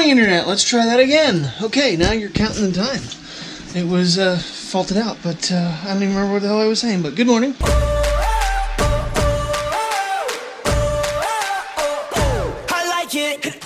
morning, Internet. Let's try that again. Okay, now you're counting the time. It was faulted out, but I don't even remember what the hell I was saying, but good morning. I like it.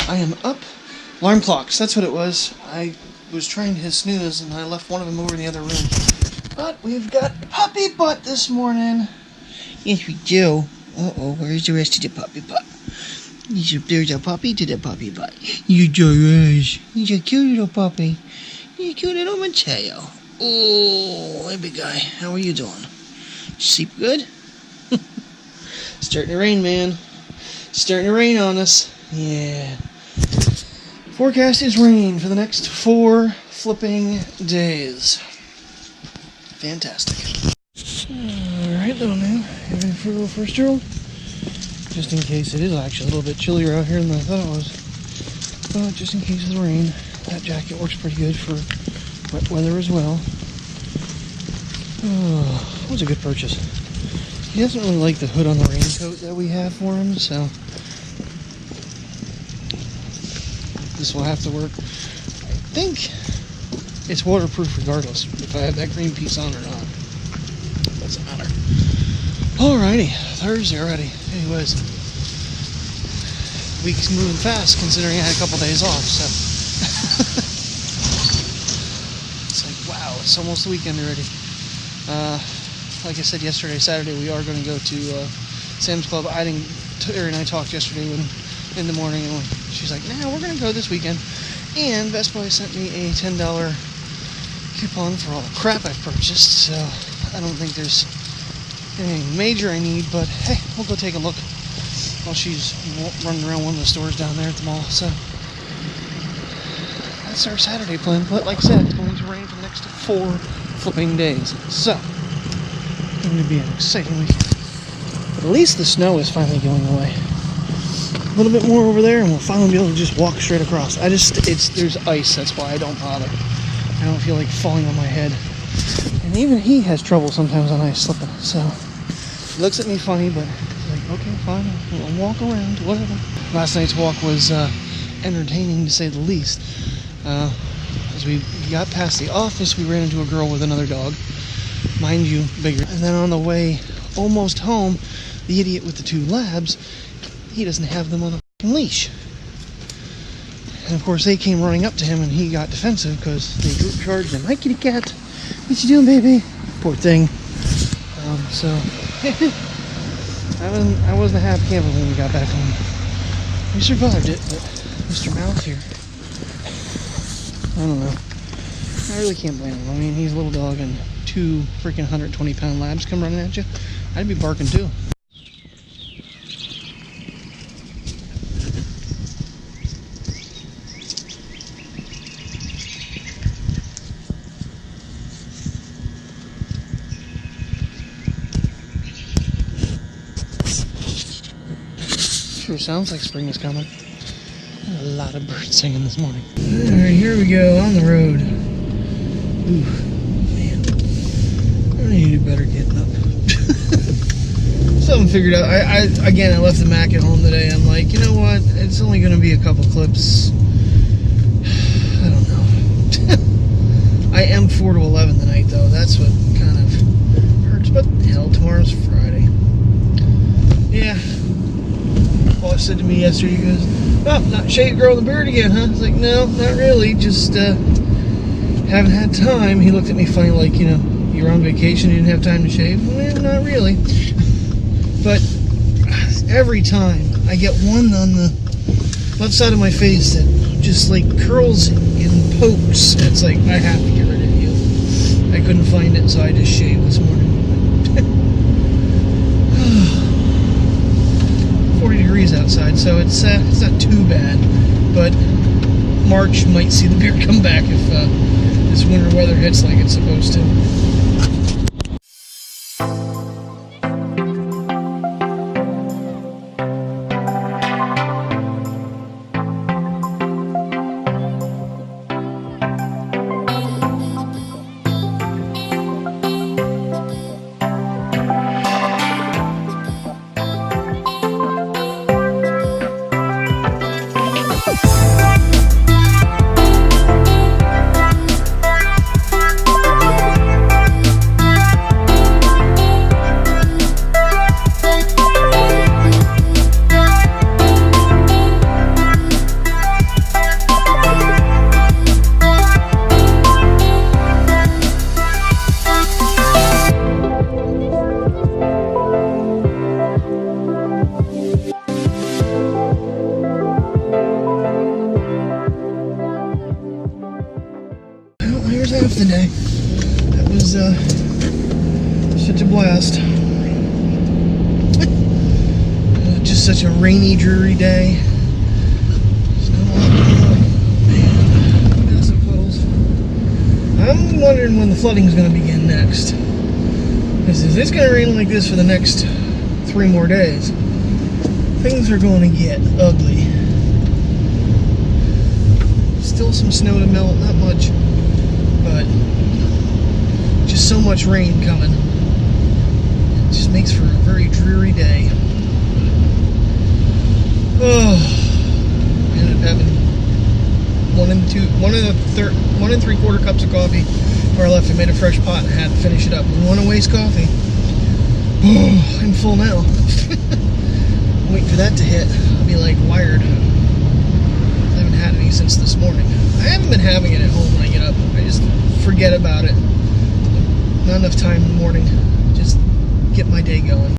I am up. Alarm clocks, that's what it was. I was trying to snooze and I left one of them over in the other room. But we've got puppy butt this morning. Yes, we do. Uh-oh, where's the rest of the puppy butt? There's a puppy to the puppy butt. You George. He's a cute little puppy. He's a cute little Mateo. Oh, hey big guy. How are you doing? Sleep good? Starting to rain, man. Starting to rain on us. Yeah. Forecast is rain for the next 4 flipping days. Fantastic. Alright, little man. You ready for a little first drill? Just in case it is actually a little bit chillier out here than I thought it was. But just in case of the rain, that jacket works pretty good for wet weather as well. Oh, that was a good purchase. He doesn't really like the hood on the raincoat that we have for him, so this will have to work. I think it's waterproof regardless if I have that green piece on or not. Doesn't matter. Alrighty, Thursday already. Anyways, week's moving fast considering I had a couple days off, so it's like, wow, it's almost the weekend already. Like I said yesterday, Saturday, we are going to go to Sam's Club. Terry and I talked yesterday in the morning, and she's like, "Nah, we're going to go this weekend." And Best Buy sent me a $10 coupon for all the crap I've purchased, so I don't think there's anything major I need, but hey, we'll go take a look while she's running around one of the stores down there at the mall. So that's our Saturday plan, but like I said, it's going to rain for the next 4 flipping days, so it's going to be an exciting weekend. But at least the snow is finally going away. A little bit more over there and we'll finally be able to just walk straight across. There's ice, that's why I don't bother. I don't feel like falling on my head. And even he has trouble sometimes on ice slipping, so he looks at me funny, but he's like, okay, fine, I'll walk around, whatever. Last night's walk was entertaining to say the least. As we got past the office, we ran into a girl with another dog, mind you, bigger. And then on the way almost home, the idiot with the 2 labs, he doesn't have them on a fucking leash. And of course they came running up to him and he got defensive because they group charged him. Hi kitty cat, what you doing baby? Poor thing. So I wasn't a happy camper when we got back home. We survived it, but Mr. Mouse here, I don't know. I really can't blame him. I mean, he's a little dog and 2 freaking 120-pound labs come running at you. I'd be barking too. Sure sounds like spring is coming. A lot of birds singing this morning. Alright, here we go on the road. Ooh, man. I need to do better getting up. Something figured out. I left the Mac at home today. I'm like, you know what? It's only going to be a couple clips. I don't know. I am 4 to 11 tonight, though. That's what kind of hurts. But hell, tomorrow's Friday. Yeah. Boss said to me yesterday, he goes, "Oh, not shave growing the beard again, huh?" I was like, "No, not really, just haven't had time." He looked at me funny like, you know, "You're on vacation, you didn't have time to shave?" Well, not really. But every time I get one on the left side of my face that just like curls and pokes, it's like, I have to get rid of you. I couldn't find it, so I just shaved this morning. 40 degrees outside, so it's not too bad, but March might see the beard come back if this winter weather hits like it's supposed to. off the day. That was such a blast. Just such a rainy, dreary day. Snow on the ground. Man, massive puddles. I'm wondering when the flooding is going to begin next. Because if it's going to rain like this for the next 3 more days, things are going to get ugly. Still some snow to melt, not much, but just so much rain coming. It just makes for a very dreary day. Oh, I ended up having 1 3/4 cups of coffee before I left. I made a fresh pot and I had to finish it up. We want to waste coffee. Oh, I'm full now. Wait for that to hit. I'll be like wired. I haven't had any since this morning. I haven't been having it at home when I get up. I just forget about it. Not enough time in the morning. Just get my day going.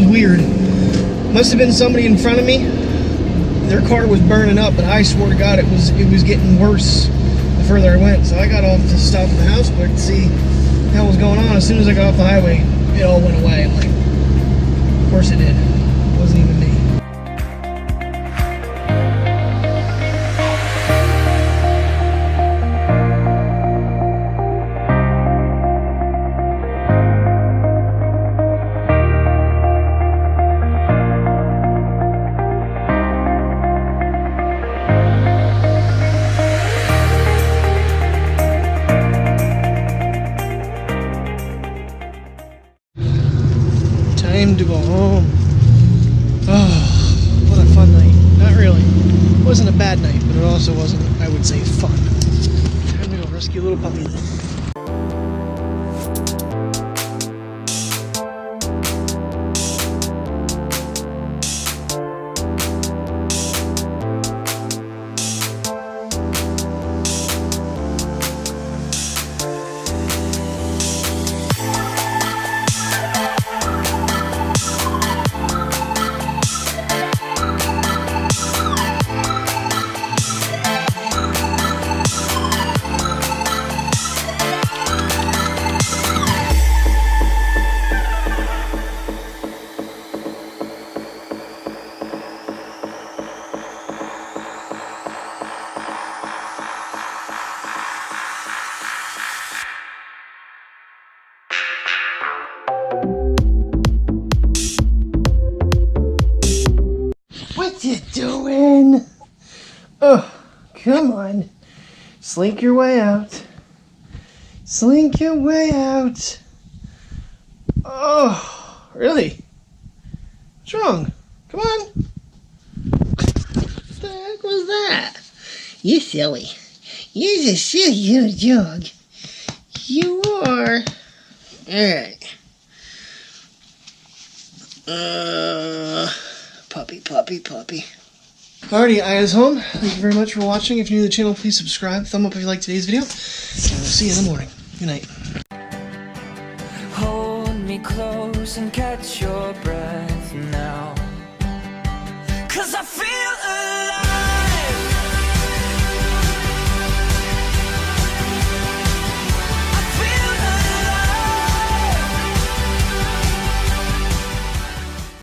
Weird. Must have been somebody in front of me. Their car was burning up, but I swear to God it was getting worse the further I went. So I got off to stop at the house quick to see what the hell was going on. As soon as I got off the highway, it all went away. I'm like, of course it did. It wasn't even me. Time to go home. Oh, what a fun night. Not really. It wasn't a bad night, but it also wasn't, I would say, fun. Time to go rescue a little puppy then. What you doing? Oh, come on. Slink your way out. Slink your way out. Oh, really? What's wrong? Come on. What the heck was that? You silly. You're just silly little dog. You are. Alright. Puppy. Alrighty, Aya's home. Thank you very much for watching. If you're new to the channel, please subscribe. Thumb up if you like today's video. And we'll see you in the morning. Good night. Hold me close and catch your breath.